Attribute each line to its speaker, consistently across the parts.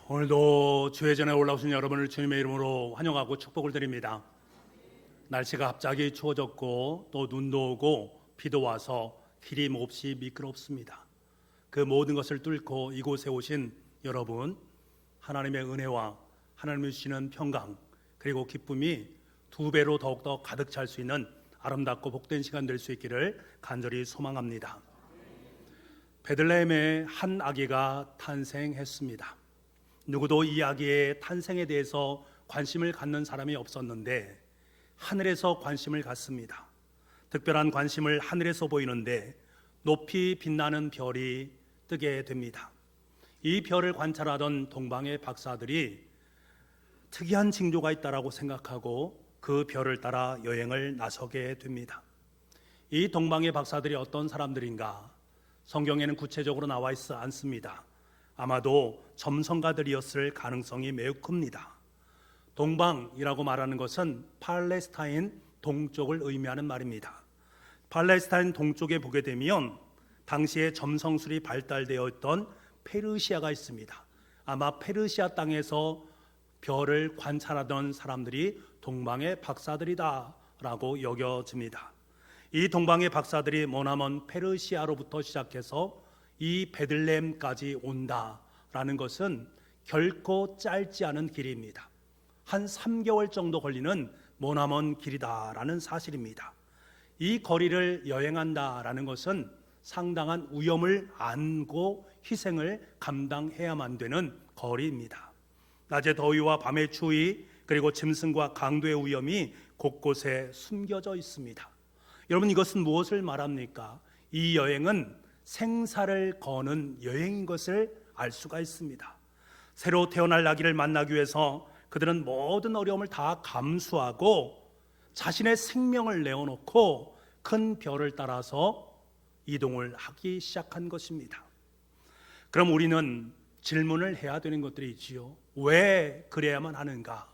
Speaker 1: 오늘도 주의 전에 올라오신 여러분을 주님의 이름으로 환영하고 축복을 드립니다. 날씨가 갑자기 추워졌고 또 눈도 오고 비도 와서 길이 몹시 미끄럽습니다. 그 모든 것을 뚫고 이곳에 오신 여러분, 하나님의 은혜와 하나님이 주시는 평강 그리고 기쁨이 두 배로 더욱더 가득 찰 수 있는 아름답고 복된 시간 될 수 있기를 간절히 소망합니다. 베들레헴에 한 아기가 탄생했습니다. 누구도 이 아기의 탄생에 대해서 관심을 갖는 사람이 없었는데 하늘에서 관심을 갖습니다. 특별한 관심을 하늘에서 보이는데 높이 빛나는 별이 뜨게 됩니다. 이 별을 관찰하던 동방의 박사들이 특이한 징조가 있다라고 생각하고 그 별을 따라 여행을 나서게 됩니다. 이 동방의 박사들이 어떤 사람들인가? 성경에는 구체적으로 나와 있지 않습니다. 아마도 점성가들이었을 가능성이 매우 큽니다. 동방이라고 말하는 것은 팔레스타인 동쪽을 의미하는 말입니다. 팔레스타인 동쪽에 보게 되면 당시에 점성술이 발달되어 있던 페르시아가 있습니다. 아마 페르시아 땅에서 별을 관찰하던 사람들이 동방의 박사들이다라고 여겨집니다. 이 동방의 박사들이 머나먼 페르시아로부터 시작해서 이 베들레헴까지 온다라는 것은 결코 짧지 않은 길입니다. 한 3개월 정도 걸리는 머나먼 길이다라는 사실입니다. 이 거리를 여행한다라는 것은 상당한 위험을 안고 희생을 감당해야만 되는 거리입니다. 낮의 더위와 밤의 추위 그리고 짐승과 강도의 위험이 곳곳에 숨겨져 있습니다. 여러분, 이것은 무엇을 말합니까? 이 여행은 생사를 거는 여행인 것을 알 수가 있습니다. 새로 태어날 아기를 만나기 위해서 그들은 모든 어려움을 다 감수하고 자신의 생명을 내어놓고 큰 별을 따라서 이동을 하기 시작한 것입니다. 그럼 우리는 질문을 해야 되는 것들이 있지요. 왜 그래야만 하는가?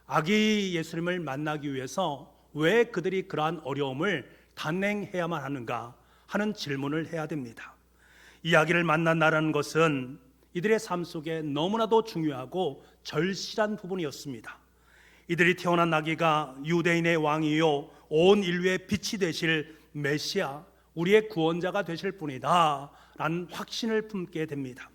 Speaker 1: 아기 예수님을 만나기 위해서 왜 그들이 그러한 어려움을 단행해야만 하는가 하는 질문을 해야 됩니다. 이 아기를 만난다는 것은 이들의 삶 속에 너무나도 중요하고 절실한 부분이었습니다. 이들이 태어난 아기가 유대인의 왕이요 온 인류의 빛이 되실 메시아, 우리의 구원자가 되실 분이다 라는 확신을 품게 됩니다.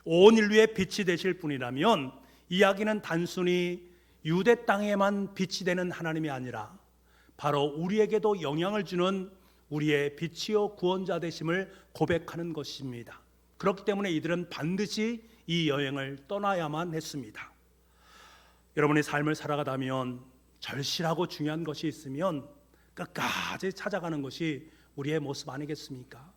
Speaker 1: 온 인류의 빛이 되실 분이라면 이 아기는 단순히 유대 땅에만 빛이 되는 하나님이 아니라 바로 우리에게도 영향을 주는 우리의 빛이요 구원자 되심을 고백하는 것입니다. 그렇기 때문에 이들은 반드시 이 여행을 떠나야만 했습니다. 여러분의 삶을 살아가다면 절실하고 중요한 것이 있으면 끝까지 찾아가는 것이 우리의 모습 아니겠습니까?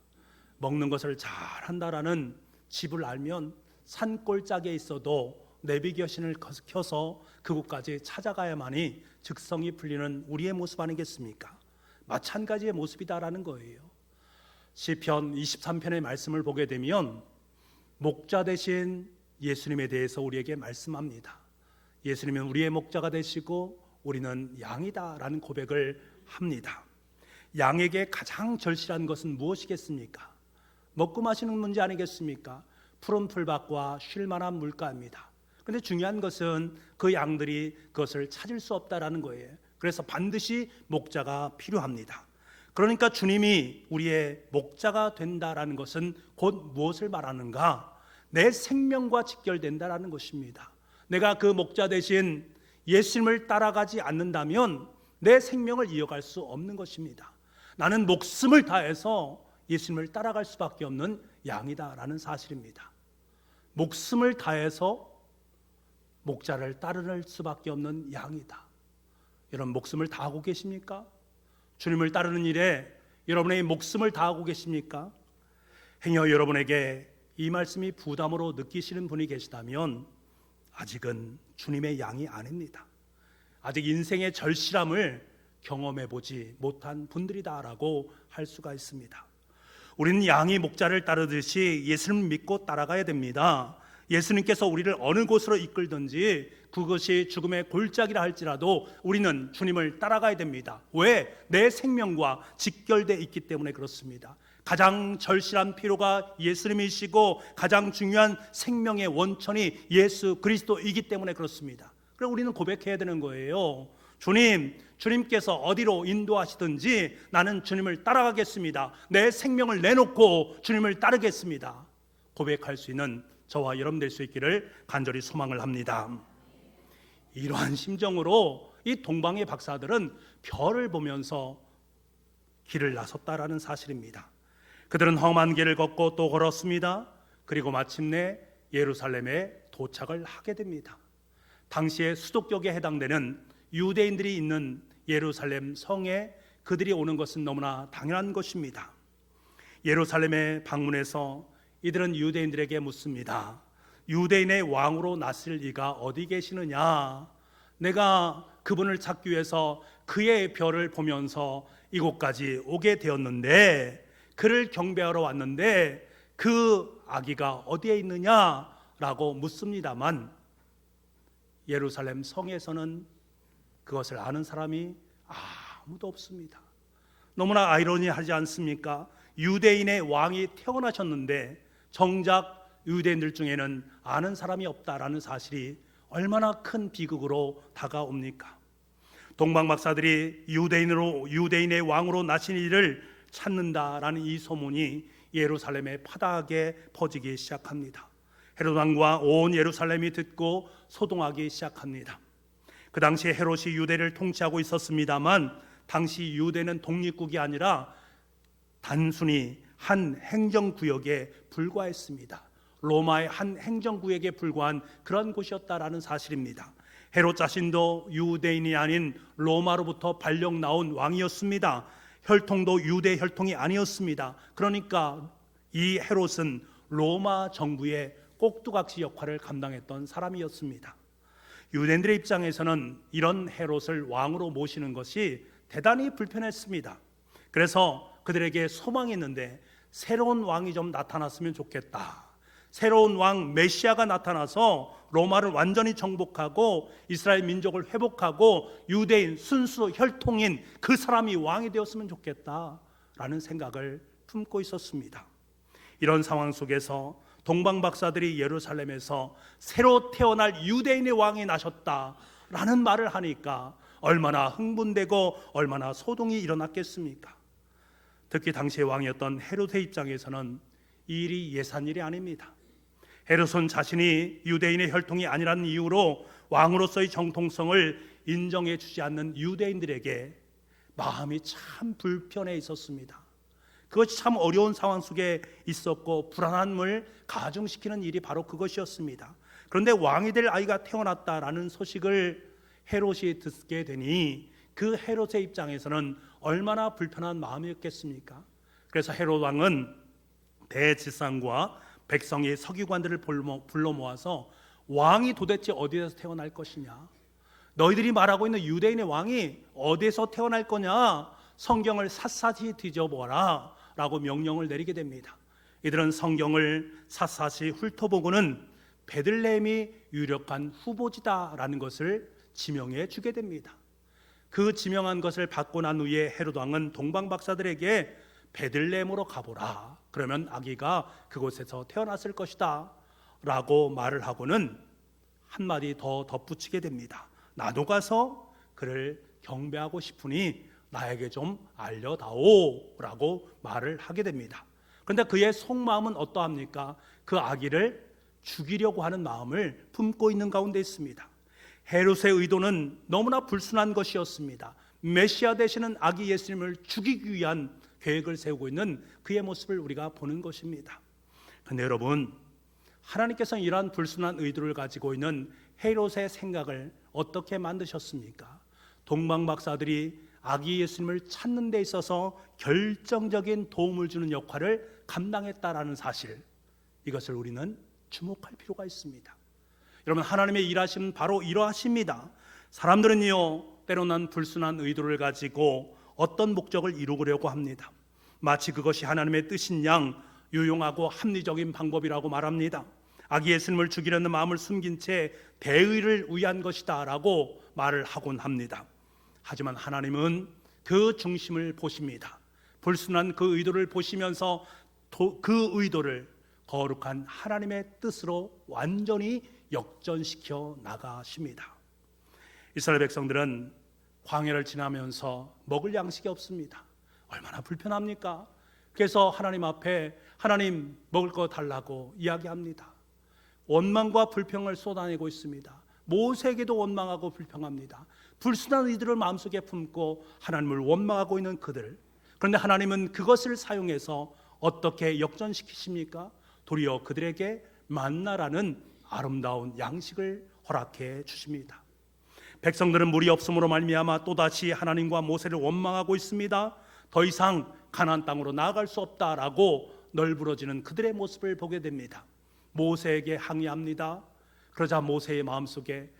Speaker 1: 먹는 것을 잘한다라는 집을 알면 산골짜기에 있어도 내비게이션을 켜서 그곳까지 찾아가야만이 즉성이 풀리는 우리의 모습 아니겠습니까? 마찬가지의 모습이다라는 거예요. 시편 23편의 말씀을 보게 되면 목자 되신 예수님에 대해서 우리에게 말씀합니다. 예수님은 우리의 목자가 되시고 우리는 양이다라는 고백을 합니다. 양에게 가장 절실한 것은 무엇이겠습니까? 먹고 마시는 문제 아니겠습니까? 푸른 풀밭과 쉴 만한 물가입니다. 그런데 중요한 것은 그 양들이 그것을 찾을 수 없다라는 거예요. 그래서 반드시 목자가 필요합니다. 그러니까 주님이 우리의 목자가 된다라는 것은 곧 무엇을 말하는가? 내 생명과 직결된다라는 것입니다. 내가 그 목자 대신 예수님을 따라가지 않는다면 내 생명을 이어갈 수 없는 것입니다. 나는 목숨을 다해서 예수님을 따라갈 수밖에 없는 양이다라는 사실입니다. 목숨을 다해서 목자를 따를 수밖에 없는 양이다. 여러분, 목숨을 다하고 계십니까? 주님을 따르는 일에 여러분의 목숨을 다하고 계십니까? 행여 여러분에게 이 말씀이 부담으로 느끼시는 분이 계시다면 아직은 주님의 양이 아닙니다. 아직 인생의 절실함을 경험해 보지 못한 분들이다라고 할 수가 있습니다. 우리는 양이 목자를 따르듯이 예수님을 믿고 따라가야 됩니다. 예수님께서 우리를 어느 곳으로 이끌든지 그것이 죽음의 골짜기라 할지라도 우리는 주님을 따라가야 됩니다. 왜? 내 생명과 직결되어 있기 때문에 그렇습니다. 가장 절실한 필요가 예수님이시고 가장 중요한 생명의 원천이 예수 그리스도이기 때문에 그렇습니다. 그럼 우리는 고백해야 되는 거예요. 주님께서 어디로 인도하시든지 나는 주님을 따라가겠습니다. 내 생명을 내놓고 주님을 따르겠습니다. 고백할 수 있는 저와 여러분 될 수 있기를 간절히 소망을 합니다. 이러한 심정으로 이 동방의 박사들은 별을 보면서 길을 나섰다라는 사실입니다. 그들은 험한 길을 걷고 또 걸었습니다. 그리고 마침내 예루살렘에 도착을 하게 됩니다. 당시의 수도격에 해당되는 유대인들이 있는 예루살렘 성에 그들이 오는 것은 너무나 당연한 것입니다. 예루살렘에 방문해서 이들은 유대인들에게 묻습니다. 유대인의 왕으로 나실 이가 어디 계시느냐? 내가 그분을 찾기 위해서 그의 별을 보면서 이곳까지 오게 되었는데, 그를 경배하러 왔는데 그 아기가 어디에 있느냐라고 묻습니다만 예루살렘 성에서는 그것을 아는 사람이 아무도 없습니다. 너무나 아이러니하지 않습니까? 유대인의 왕이 태어나셨는데 정작 유대인들 중에는 아는 사람이 없다라는 사실이 얼마나 큰 비극으로 다가옵니까? 동방 박사들이 유대인의 왕으로 나신 이를 찾는다라는 이 소문이 예루살렘에 파다하게 퍼지기 시작합니다. 헤롯 왕과 온 예루살렘이 듣고 소동하기 시작합니다. 그 당시에 헤롯이 유대를 통치하고 있었습니다만 당시 유대는 독립국이 아니라 단순히 한 행정구역에 불과했습니다. 로마의 한 행정구역에 불과한 그런 곳이었다라는 사실입니다. 헤롯 자신도 유대인이 아닌 로마로부터 발령 나온 왕이었습니다. 혈통도 유대 혈통이 아니었습니다. 그러니까 이 헤롯은 로마 정부의 꼭두각시 역할을 감당했던 사람이었습니다. 유대인들의 입장에서는 이런 헤롯을 왕으로 모시는 것이 대단히 불편했습니다. 그래서 그들에게 소망이 있는데 새로운 왕이 좀 나타났으면 좋겠다. 새로운 왕 메시아가 나타나서 로마를 완전히 정복하고 이스라엘 민족을 회복하고 유대인 순수 혈통인 그 사람이 왕이 되었으면 좋겠다라는 생각을 품고 있었습니다. 이런 상황 속에서 동방 박사들이 예루살렘에서 새로 태어날 유대인의 왕이 나셨다라는 말을 하니까 얼마나 흥분되고 얼마나 소동이 일어났겠습니까? 특히 당시의 왕이었던 헤롯의 입장에서는 이 일이 예산 일이 아닙니다. 헤롯은 자신이 유대인의 혈통이 아니라는 이유로 왕으로서의 정통성을 인정해 주지 않는 유대인들에게 마음이 참 불편해 있었습니다. 그것이 참 어려운 상황 속에 있었고 불안함을 가중시키는 일이 바로 그것이었습니다. 그런데 왕이 될 아이가 태어났다라는 소식을 헤롯이 듣게 되니 그 헤롯의 입장에서는 얼마나 불편한 마음이었겠습니까? 그래서 헤롯 왕은 대지상과 백성의 서기관들을 불러 모아서 왕이 도대체 어디에서 태어날 것이냐, 너희들이 말하고 있는 유대인의 왕이 어디에서 태어날 거냐, 성경을 샅샅이 뒤져보라 라고 명령을 내리게 됩니다. 이들은 성경을 샅샅이 훑어보고는 베들레헴이 유력한 후보지다라는 것을 지명해 주게 됩니다. 그 지명한 것을 받고 난 후에 헤롯 왕은 동방 박사들에게 베들레헴으로 가보라, 그러면 아기가 그곳에서 태어났을 것이다 라고 말을 하고는 한마디 더 덧붙이게 됩니다. 나도 가서 그를 경배하고 싶으니 나에게 좀 알려다오 라고 말을 하게 됩니다. 그런데 그의 속마음은 어떠합니까? 그 아기를 죽이려고 하는 마음을 품고 있는 가운데 있습니다. 헤롯의 의도는 너무나 불순한 것이었습니다. 메시아 되시는 아기 예수님을 죽이기 위한 계획을 세우고 있는 그의 모습을 우리가 보는 것입니다. 그런데 여러분, 하나님께서는 이러한 불순한 의도를 가지고 있는 헤롯의 생각을 어떻게 만드셨습니까? 동방 박사들이 아기 예수님을 찾는 데 있어서 결정적인 도움을 주는 역할을 감당했다라는 사실, 이것을 우리는 주목할 필요가 있습니다. 여러분, 하나님의 일하심은 바로 이러하십니다. 사람들은요, 때로는 불순한 의도를 가지고 어떤 목적을 이루려고 합니다. 마치 그것이 하나님의 뜻인 양 유용하고 합리적인 방법이라고 말합니다. 아기 예수님을 죽이려는 마음을 숨긴 채 대의를 위한 것이다 라고 말을 하곤 합니다. 하지만 하나님은 그 중심을 보십니다. 불순한 그 의도를 보시면서 그 의도를 거룩한 하나님의 뜻으로 완전히 역전시켜 나가십니다. 이스라엘 백성들은 광야를 지나면서 먹을 양식이 없습니다. 얼마나 불편합니까? 그래서 하나님 앞에 하나님 먹을 거 달라고 이야기합니다. 원망과 불평을 쏟아내고 있습니다. 모세에게도 원망하고 불평합니다. 불순한 의들을 마음속에 품고 하나님을 원망하고 있는 그들. 그런데 하나님은 그것을 사용해서 어떻게 역전시키십니까? 도리어 그들에게 만나라는 아름다운 양식을 허락해 주십니다. 백성들은 물이 없음으로 말미암아 또다시 하나님과 모세를 원망하고 있습니다. 더 이상 가나안 땅으로 나아갈 수 없다라고 널브러지는 그들의 모습을 보게 됩니다. 모세에게 항의합니다. 그러자 모세의 마음속에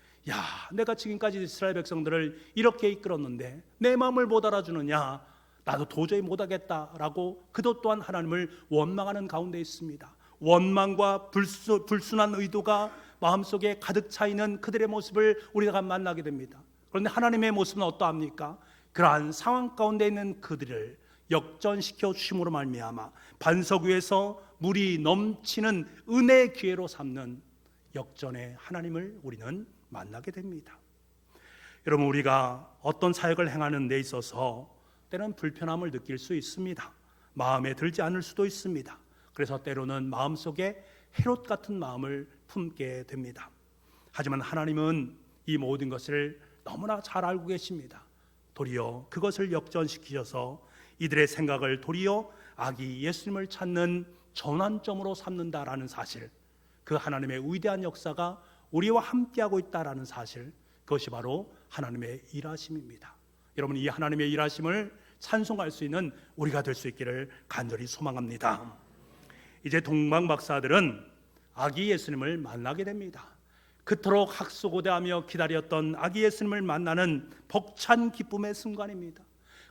Speaker 1: 내가 지금까지 이스라엘 백성들을 이렇게 이끌었는데 내 마음을 못 알아주느냐, 나도 도저히 못하겠다라고 그도 또한 하나님을 원망하는 가운데 있습니다. 원망과 불순한 의도가 마음속에 가득 차 있는 그들의 모습을 우리가 만나게 됩니다. 그런데 하나님의 모습은 어떠합니까? 그러한 상황 가운데 있는 그들을 역전시켜 주심으로 말미암아 반석 위에서 물이 넘치는 은혜의 기회로 삼는 역전의 하나님을 우리는 만나게 됩니다. 여러분, 우리가 어떤 사역을 행하는 데 있어서 때로는 불편함을 느낄 수 있습니다. 마음에 들지 않을 수도 있습니다. 그래서 때로는 마음속에 헤롯 같은 마음을 품게 됩니다. 하지만 하나님은 이 모든 것을 너무나 잘 알고 계십니다. 도리어 그것을 역전시키셔서 이들의 생각을 도리어 아기 예수님을 찾는 전환점으로 삼는다라는 사실, 그 하나님의 위대한 역사가 우리와 함께하고 있다라는 사실, 그것이 바로 하나님의 일하심입니다. 여러분, 이 하나님의 일하심을 찬송할 수 있는 우리가 될 수 있기를 간절히 소망합니다. 이제 동방 박사들은 아기 예수님을 만나게 됩니다. 그토록 학수고대하며 기다렸던 아기 예수님을 만나는 벅찬 기쁨의 순간입니다.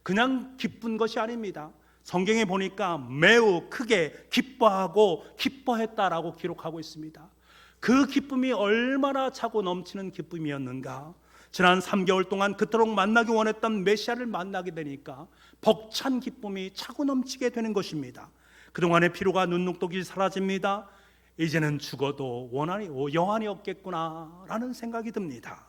Speaker 1: 그냥 기쁜 것이 아닙니다. 성경에 보니까 매우 크게 기뻐하고 기뻐했다라고 기록하고 있습니다. 그 기쁨이 얼마나 차고 넘치는 기쁨이었는가. 지난 3개월 동안 그토록 만나기 원했던 메시아를 만나게 되니까 벅찬 기쁨이 차고 넘치게 되는 것입니다. 그동안의 피로가 눈녹독이 사라집니다. 이제는 죽어도 여한이 없겠구나라는 생각이 듭니다.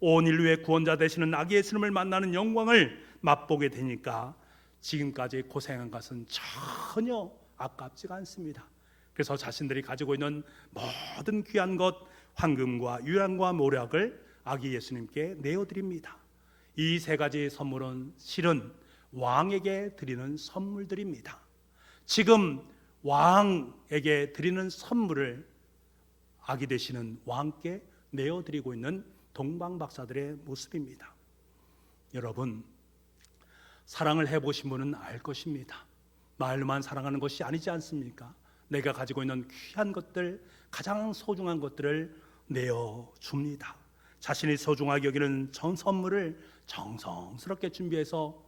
Speaker 1: 온 인류의 구원자 되시는 아기 예수님을 만나는 영광을 맛보게 되니까 지금까지 고생한 것은 전혀 아깝지가 않습니다. 그래서 자신들이 가지고 있는 모든 귀한 것, 황금과 유향과 모략을 아기 예수님께 내어드립니다. 이 세 가지 선물은 실은 왕에게 드리는 선물들입니다. 지금 왕에게 드리는 선물을 아기 되시는 왕께 내어드리고 있는 동방박사들의 모습입니다. 여러분, 사랑을 해보신 분은 알 것입니다. 말로만 사랑하는 것이 아니지 않습니까? 내가 가지고 있는 귀한 것들, 가장 소중한 것들을 내어줍니다. 자신이 소중하게 여기는 전 선물을 정성스럽게 준비해서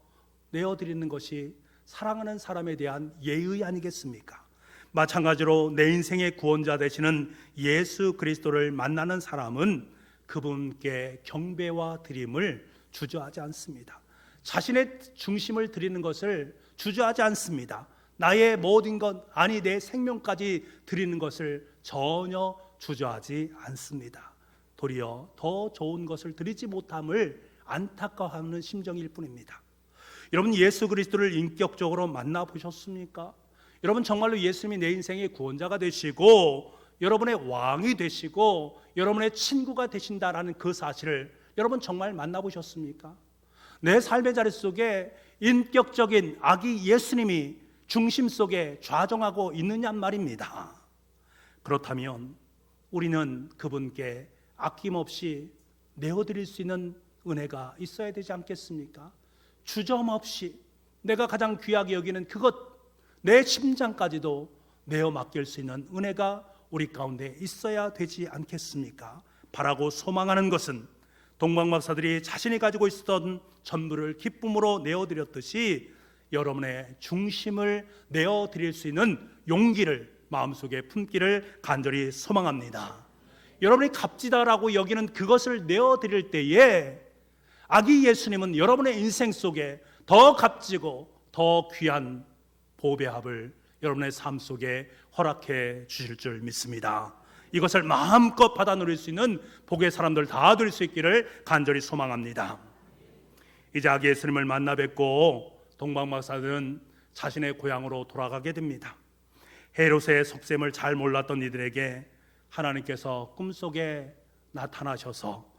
Speaker 1: 내어드리는 것이 사랑하는 사람에 대한 예의 아니겠습니까? 마찬가지로 내 인생의 구원자 되시는 예수 그리스도를 만나는 사람은 그분께 경배와 드림을 주저하지 않습니다. 자신의 중심을 드리는 것을 주저하지 않습니다. 나의 모든 것, 아니 내 생명까지 드리는 것을 전혀 주저하지 않습니다. 도리어 더 좋은 것을 드리지 못함을 안타까워하는 심정일 뿐입니다. 여러분, 예수 그리스도를 인격적으로 만나보셨습니까? 여러분, 정말로 예수님이 내 인생의 구원자가 되시고 여러분의 왕이 되시고 여러분의 친구가 되신다라는 그 사실을 여러분 정말 만나보셨습니까? 내 삶의 자리 속에 인격적인 아기 예수님이 중심 속에 좌정하고 있느냐 말입니다. 그렇다면 우리는 그분께 아낌없이 내어드릴 수 있는 은혜가 있어야 되지 않겠습니까? 주저없이 내가 가장 귀하게 여기는 그것, 내 심장까지도 내어 맡길 수 있는 은혜가 우리 가운데 있어야 되지 않겠습니까? 바라고 소망하는 것은 동방박사들이 자신이 가지고 있었던 전부를 기쁨으로 내어드렸듯이 여러분의 중심을 내어드릴 수 있는 용기를 마음속에 품기를 간절히 소망합니다. 여러분이 값지다라고 여기는 그것을 내어드릴 때에 아기 예수님은 여러분의 인생 속에 더 값지고 더 귀한 보배합을 여러분의 삶 속에 허락해 주실 줄 믿습니다. 이것을 마음껏 받아 누릴 수 있는 복의 사람들 다 될 수 있기를 간절히 소망합니다. 이제 아기 예수님을 만나 뵙고 동방박사들은 자신의 고향으로 돌아가게 됩니다. 헤롯의 속셈을 잘 몰랐던 이들에게 하나님께서 꿈속에 나타나셔서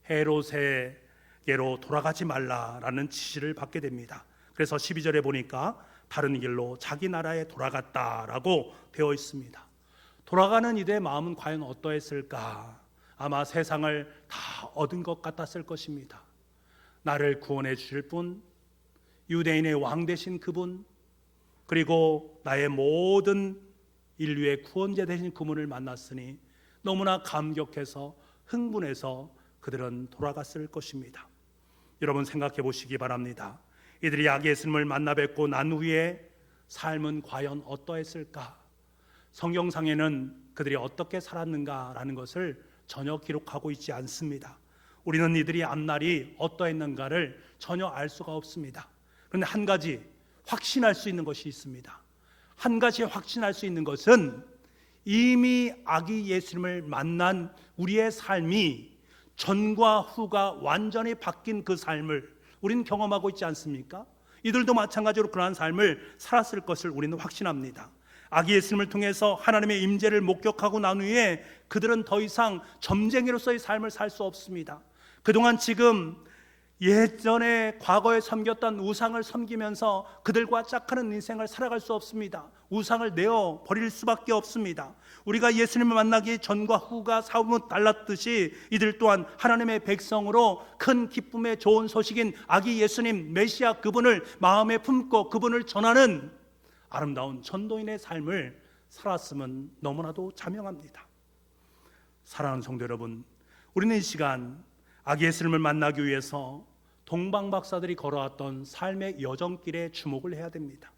Speaker 1: 헤롯에게로 돌아가지 말라라는 지시를 받게 됩니다. 그래서 12절에 보니까 다른 길로 자기 나라에 돌아갔다라고 되어 있습니다. 돌아가는 이들의 마음은 과연 어떠했을까? 아마 세상을 다 얻은 것 같았을 것입니다. 나를 구원해 주실 분, 유대인의 왕 되신 그분, 그리고 나의 모든 인류의 구원자 되신 그분을 만났으니 너무나 감격해서 흥분해서 그들은 돌아갔을 것입니다. 여러분 생각해 보시기 바랍니다. 이들이 아기 예수님을 만나 뵙고 난 후에 삶은 과연 어떠했을까? 성경상에는 그들이 어떻게 살았는가라는 것을 전혀 기록하고 있지 않습니다. 우리는 이들이 앞날이 어떠했는가를 전혀 알 수가 없습니다. 그런데 한 가지 확신할 수 있는 것이 있습니다. 한 가지 확신할 수 있는 것은 이미 아기 예수님을 만난 우리의 삶이 전과 후가 완전히 바뀐 그 삶을 우리는 경험하고 있지 않습니까? 이들도 마찬가지로 그러한 삶을 살았을 것을 우리는 확신합니다. 아기 예수님을 통해서 하나님의 임재를 목격하고 난 후에 그들은 더 이상 점쟁이로서의 삶을 살 수 없습니다. 그동안 지금 예전에 과거에 섬겼던 우상을 섬기면서 그들과 짝하는 인생을 살아갈 수 없습니다. 우상을 내어 버릴 수밖에 없습니다. 우리가 예수님을 만나기 전과 후가 사뭇 달랐듯이 이들 또한 하나님의 백성으로 큰 기쁨의 좋은 소식인 아기 예수님 메시아 그분을 마음에 품고 그분을 전하는 아름다운 전도인의 삶을 살았으면 너무나도 자명합니다. 사랑하는 성도 여러분, 우리는 이 시간 아기 예수님을 만나기 위해서 동방박사들이 걸어왔던 삶의 여정길에 주목을 해야 됩니다.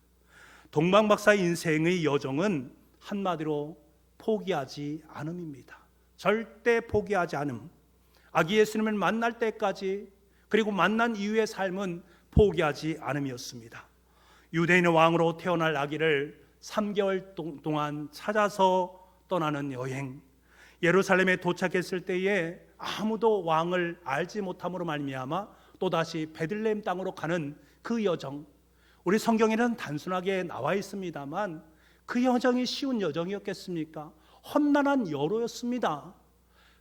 Speaker 1: 동방박사의 인생의 여정은 한마디로 포기하지 않음입니다. 절대 포기하지 않음. 아기 예수님을 만날 때까지 그리고 만난 이후의 삶은 포기하지 않음이었습니다. 유대인의 왕으로 태어날 아기를 3개월 동안 찾아서 떠나는 여행, 예루살렘에 도착했을 때에 아무도 왕을 알지 못함으로 말미암아 또다시 베들레헴 땅으로 가는 그 여정, 우리 성경에는 단순하게 나와 있습니다만 그 여정이 쉬운 여정이었겠습니까? 험난한 여로였습니다.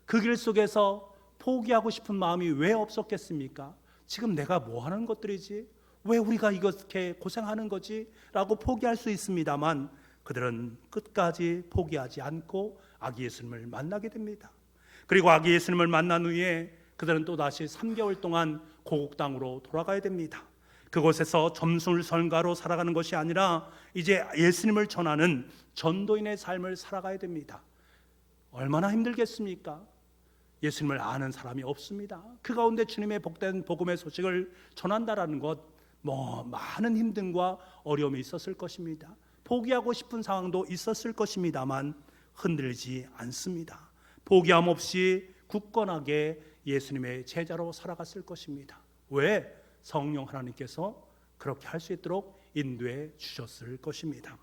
Speaker 1: 그 길 속에서 포기하고 싶은 마음이 왜 없었겠습니까? 지금 내가 뭐 하는 것들이지? 왜 우리가 이렇게 고생하는 거지? 라고 포기할 수 있습니다만 그들은 끝까지 포기하지 않고 아기 예수님을 만나게 됩니다. 그리고 아기 예수님을 만난 후에 그들은 또다시 3개월 동안 고국 땅으로 돌아가야 됩니다. 그곳에서 점술설가로 살아가는 것이 아니라 이제 예수님을 전하는 전도인의 삶을 살아가야 됩니다. 얼마나 힘들겠습니까? 예수님을 아는 사람이 없습니다. 그 가운데 주님의 복된 복음의 소식을 전한다라는 것, 많은 힘듦과 어려움이 있었을 것입니다. 포기하고 싶은 상황도 있었을 것입니다만 흔들리지 않습니다. 포기함 없이 굳건하게 예수님의 제자로 살아갔을 것입니다. 왜? 성령 하나님께서 그렇게 할 수 있도록 인도해 주셨을 것입니다.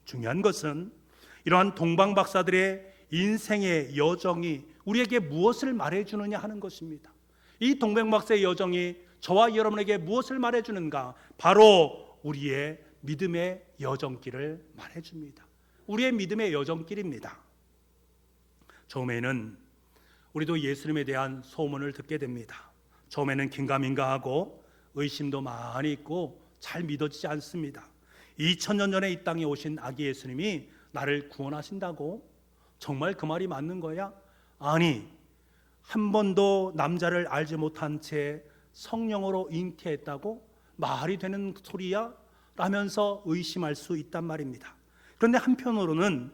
Speaker 1: 중요한 것은 이러한 동방박사들의 인생의 여정이 우리에게 무엇을 말해주느냐 하는 것입니다. 이 동방박사의 여정이 저와 여러분에게 무엇을 말해주는가? 바로 우리의 믿음의 여정길을 말해줍니다. 우리의 믿음의 여정길입니다. 처음에는 우리도 예수님에 대한 소문을 듣게 됩니다. 처음에는 긴가민가하고 의심도 많이 있고 잘 믿어지지 않습니다. 2000년 전에 이 땅에 오신 아기 예수님이 나를 구원하신다고? 정말 그 말이 맞는 거야? 아니, 한 번도 남자를 알지 못한 채 성령으로 잉태했다고? 말이 되는 소리야? 라면서 의심할 수 있단 말입니다. 그런데 한편으로는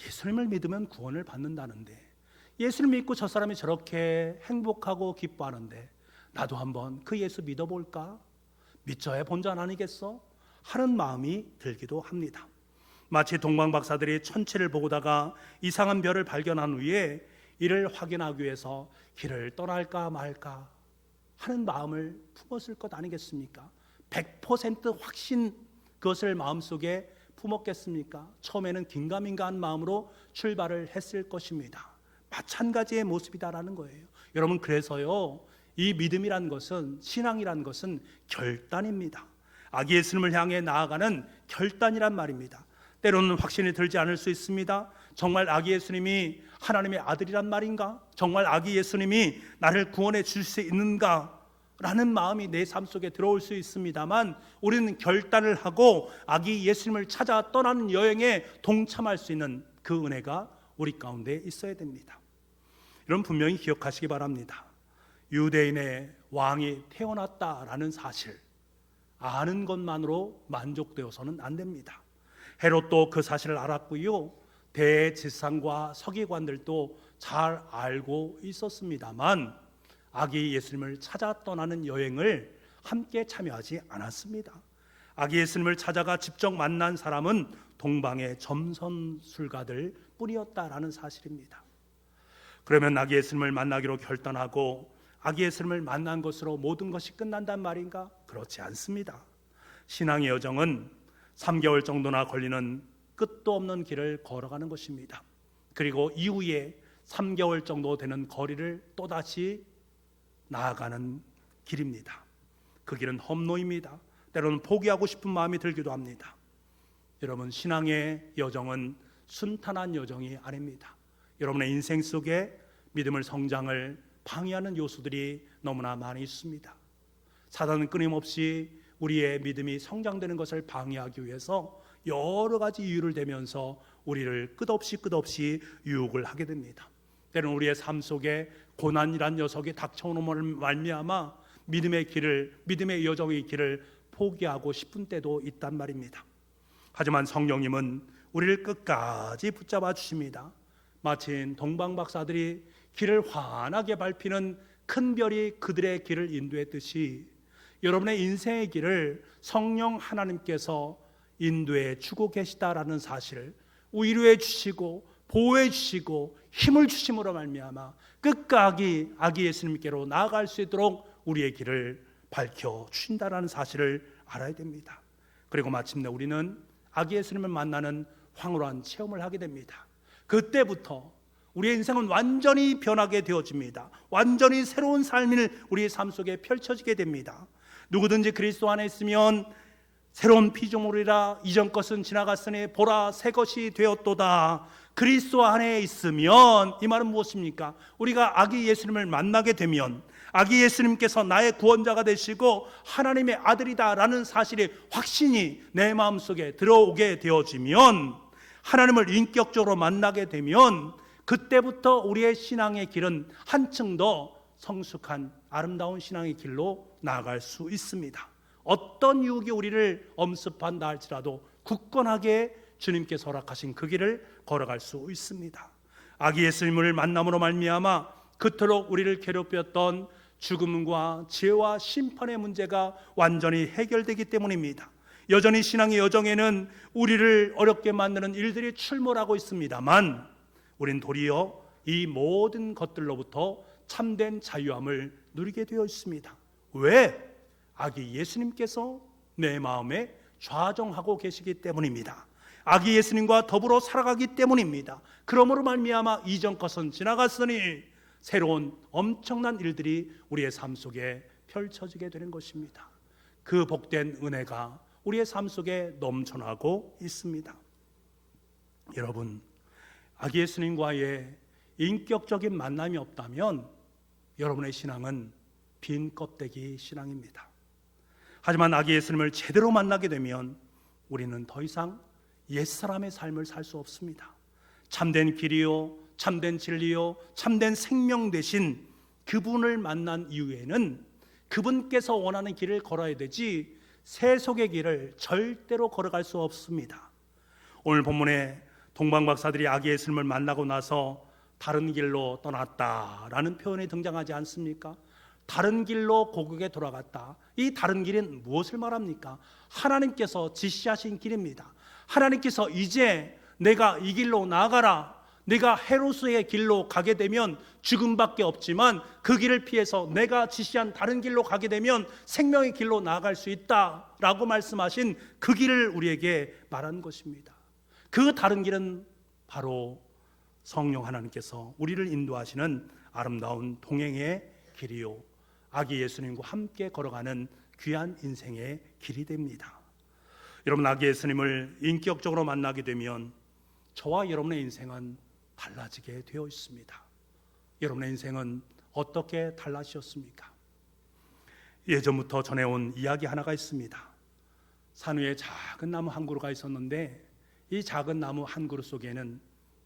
Speaker 1: 예수님을 믿으면 구원을 받는다는데, 예수를 믿고 저 사람이 저렇게 행복하고 기뻐하는데 나도 한번 그 예수 믿어볼까? 믿져야 본전 아니겠어? 하는 마음이 들기도 합니다. 마치 동방박사들이 천체를 보다가 이상한 별을 발견한 후에 이를 확인하기 위해서 길을 떠날까 말까 하는 마음을 품었을 것 아니겠습니까? 100% 확신 그것을 마음속에 품었겠습니까? 처음에는 긴가민가한 마음으로 출발을 했을 것입니다. 마찬가지의 모습이다라는 거예요. 여러분, 그래서요, 이 믿음이란 것은, 신앙이란 것은 결단입니다. 아기 예수님을 향해 나아가는 결단이란 말입니다. 때로는 확신이 들지 않을 수 있습니다. 정말 아기 예수님이 하나님의 아들이란 말인가? 정말 아기 예수님이 나를 구원해 줄 수 있는가? 라는 마음이 내 삶 속에 들어올 수 있습니다만, 우리는 결단을 하고 아기 예수님을 찾아 떠나는 여행에 동참할 수 있는 그 은혜가 우리 가운데 있어야 됩니다. 여러분, 분명히 기억하시기 바랍니다. 유대인의 왕이 태어났다라는 사실, 아는 것만으로 만족되어서는 안 됩니다. 헤롯도 그 사실을 알았고요, 대제사장과 서기관들도 잘 알고 있었습니다만 아기 예수님을 찾아 떠나는 여행을 함께 참여하지 않았습니다. 아기 예수님을 찾아가 직접 만난 사람은 동방의 점선술가들 뿐이었다라는 사실입니다. 그러면 아기 예수님을 만나기로 결단하고 아기 예수님을 만난 것으로 모든 것이 끝난단 말인가? 그렇지 않습니다. 신앙의 여정은 3개월 정도나 걸리는 끝도 없는 길을 걸어가는 것입니다. 그리고 이후에 3개월 정도 되는 거리를 또다시 나아가는 길입니다. 그 길은 험로입니다. 때로는 포기하고 싶은 마음이 들기도 합니다. 여러분, 신앙의 여정은 순탄한 여정이 아닙니다. 여러분의 인생 속에 믿음을 성장을 방해하는 요소들이 너무나 많이 있습니다. 사단은 끊임없이 우리의 믿음이 성장되는 것을 방해하기 위해서 여러 가지 이유를 대면서 우리를 끝없이 유혹을 하게 됩니다. 때로는 우리의 삶 속에 고난이란 녀석이 닥쳐오는 말미암아 믿음의 여정의 길을 포기하고 싶은 때도 있단 말입니다. 하지만 성령님은 우리를 끝까지 붙잡아 주십니다. 마치 동방 박사들이 길을 환하게 밟히는 큰 별이 그들의 길을 인도했듯이 여러분의 인생의 길을 성령 하나님께서 인도해 주고 계시다라는 사실을 위로해 주시고 보호해 주시고 힘을 주심으로 말미암아 끝까지 아기 예수님께로 나아갈 수 있도록 우리의 길을 밝혀 주신다라는 사실을 알아야 됩니다. 그리고 마침내 우리는 아기 예수님을 만나는 황홀한 체험을 하게 됩니다. 그때부터 우리의 인생은 완전히 변하게 되어집니다. 완전히 새로운 삶이 우리의 삶 속에 펼쳐지게 됩니다. 누구든지 그리스도 안에 있으면 새로운 피조물이라 이전 것은 지나갔으니 보라 새 것이 되었도다. 그리스도 안에 있으면, 이 말은 무엇입니까? 우리가 아기 예수님을 만나게 되면 아기 예수님께서 나의 구원자가 되시고 하나님의 아들이다라는 사실의 확신이 내 마음속에 들어오게 되어지면, 하나님을 인격적으로 만나게 되면 그때부터 우리의 신앙의 길은 한층 더 성숙한 아름다운 신앙의 길로 나아갈 수 있습니다. 어떤 유혹이 우리를 엄습한다 할지라도 굳건하게 주님께서 허락하신 그 길을 걸어갈 수 있습니다. 아기 예수님을 만남으로 말미암아 그토록 우리를 괴롭혔던 죽음과 죄와 심판의 문제가 완전히 해결되기 때문입니다. 여전히 신앙의 여정에는 우리를 어렵게 만드는 일들이 출몰하고 있습니다만 우린 도리어 이 모든 것들로부터 참된 자유함을 누리게 되어 있습니다. 왜? 아기 예수님께서 내 마음에 좌정하고 계시기 때문입니다. 아기 예수님과 더불어 살아가기 때문입니다. 그러므로 말미암아 이전 것은 지나갔으니 새로운 엄청난 일들이 우리의 삶 속에 펼쳐지게 되는 것입니다. 그 복된 은혜가 우리의 삶 속에 넘쳐나고 있습니다. 여러분, 아기 예수님과의 인격적인 만남이 없다면 여러분의 신앙은 빈 껍데기 신앙입니다. 하지만 아기 예수님을 제대로 만나게 되면 우리는 더 이상 옛사람의 삶을 살 수 없습니다. 참된 길이요, 참된 진리요, 참된 생명 되신 그분을 만난 이후에는 그분께서 원하는 길을 걸어야 되지 세속의 길을 절대로 걸어갈 수 없습니다. 오늘 본문에 동방박사들이 아기 예수님을 만나고 나서 다른 길로 떠났다라는 표현이 등장하지 않습니까? 다른 길로 고국에 돌아갔다. 이 다른 길은 무엇을 말합니까? 하나님께서 지시하신 길입니다. 하나님께서 이제 내가 이 길로 나아가라, 네가 헤로스의 길로 가게 되면 죽음밖에 없지만 그 길을 피해서 내가 지시한 다른 길로 가게 되면 생명의 길로 나아갈 수 있다라고 말씀하신 그 길을 우리에게 말한 것입니다. 그 다른 길은 바로 성령 하나님께서 우리를 인도하시는 아름다운 동행의 길이요, 아기 예수님과 함께 걸어가는 귀한 인생의 길이 됩니다. 여러분, 아기 예수님을 인격적으로 만나게 되면 저와 여러분의 인생은 달라지게 되어 있습니다. 여러분의 인생은 어떻게 달라지셨습니까? 예전부터 전해온 이야기 하나가 있습니다. 산 위에 작은 나무 한 그루가 있었는데 이 작은 나무 한 그루 속에는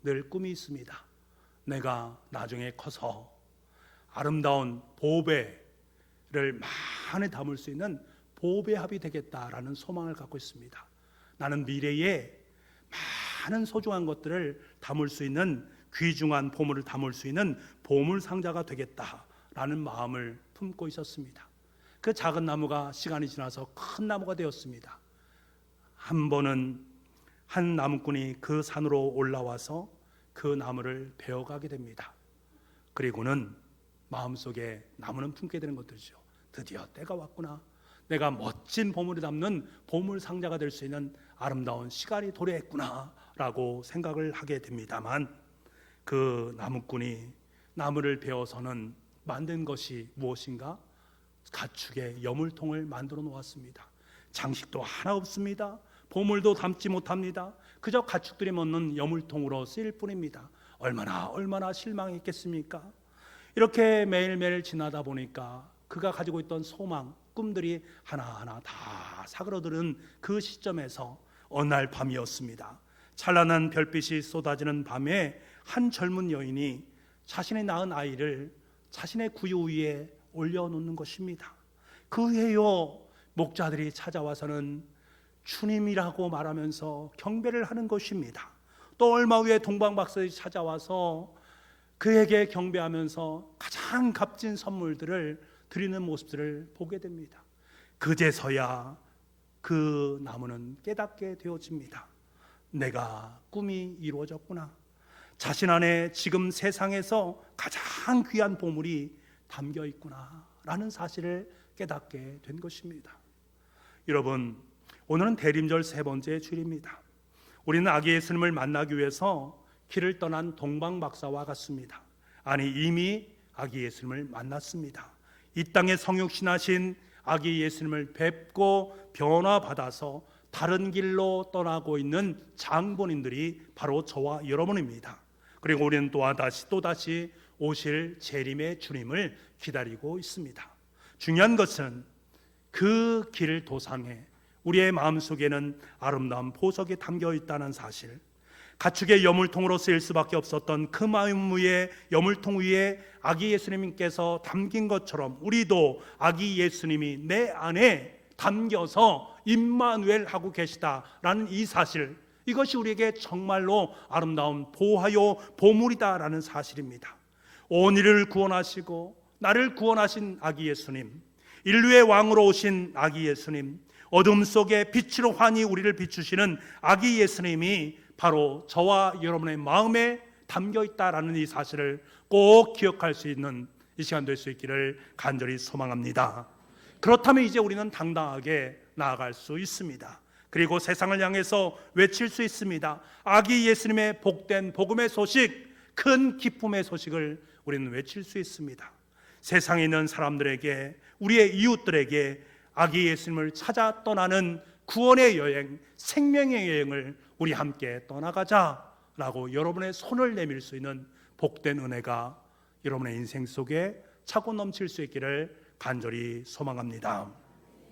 Speaker 1: 늘 꿈이 있습니다. 내가 나중에 커서 아름다운 보배를 많이 담을 수 있는 보배합이 되겠다라는 소망을 갖고 있습니다. 나는 미래에 많은 소중한 것들을 담을 수 있는, 귀중한 보물을 담을 수 있는 보물 상자가 되겠다라는 마음을 품고 있었습니다. 그 작은 나무가 시간이 지나서 큰 나무가 되었습니다. 한 번은 한 나무꾼이 그 산으로 올라와서 그 나무를 베어가게 됩니다. 그리고는 마음속에 나무는 품게 되는 것들이죠. 드디어 때가 왔구나. 내가 멋진 보물을 담는 보물 상자가 될 수 있는 아름다운 시간이 도래했구나 라고 생각을 하게 됩니다만, 그 나무꾼이 나무를 베어서는 만든 것이 무엇인가? 가축의 여물통을 만들어 놓았습니다. 장식도 하나 없습니다. 보물도 담지 못합니다. 그저 가축들이 먹는 여물통으로 쓰일 뿐입니다. 얼마나 실망했겠습니까? 이렇게 매일매일 지나다 보니까 그가 가지고 있던 소망, 꿈들이 하나하나 다 사그러드는 그 시점에서 어느 날 밤이었습니다. 찬란한 별빛이 쏟아지는 밤에 한 젊은 여인이 자신의 낳은 아이를 자신의 구유 위에 올려놓는 것입니다. 그 후에요, 목자들이 찾아와서는 주님이라고 말하면서 경배를 하는 것입니다. 또 얼마 후에 동방박사들이 찾아와서 그에게 경배하면서 가장 값진 선물들을 드리는 모습들을 보게 됩니다. 그제서야 그 나무는 깨닫게 되어집니다. 내가 꿈이 이루어졌구나. 자신 안에 지금 세상에서 가장 귀한 보물이 담겨 있구나 라는 사실을 깨닫게 된 것입니다. 여러분, 오늘은 대림절 세 번째 주일입니다. 우리는 아기 예수님을 만나기 위해서 길을 떠난 동방박사와 같습니다. 아니, 이미 아기 예수님을 만났습니다. 이 땅에 성육신하신 아기 예수님을 뵙고 변화받아서 다른 길로 떠나고 있는 장본인들이 바로 저와 여러분입니다. 그리고 우리는 또다시 오실 재림의 주님을 기다리고 있습니다. 중요한 것은 그 길 도상에 우리의 마음속에는 아름다운 보석이 담겨 있다는 사실, 가축의 여물통으로 쓰일 수밖에 없었던 그 마음 위에, 여물통 위에 아기 예수님께서 담긴 것처럼 우리도 아기 예수님이 내 안에 담겨서 임마누엘 하고 계시다라는 이 사실, 이것이 우리에게 정말로 아름다운 보화요 보물이다라는 사실입니다. 온 인류를 구원하시고 나를 구원하신 아기 예수님, 인류의 왕으로 오신 아기 예수님, 어둠 속에 빛으로 환히 우리를 비추시는 아기 예수님이 바로 저와 여러분의 마음에 담겨 있다라는 이 사실을 꼭 기억할 수 있는 이 시간 될 수 있기를 간절히 소망합니다. 그렇다면 이제 우리는 당당하게 나아갈 수 있습니다. 그리고 세상을 향해서 외칠 수 있습니다. 아기 예수님의 복된 복음의 소식, 큰 기쁨의 소식을 우리는 외칠 수 있습니다. 세상에 있는 사람들에게, 우리의 이웃들에게 아기 예수님을 찾아 떠나는 구원의 여행, 생명의 여행을 우리 함께 떠나가자라고 여러분의 손을 내밀 수 있는 복된 은혜가 여러분의 인생 속에 차고 넘칠 수 있기를 간절히 소망합니다.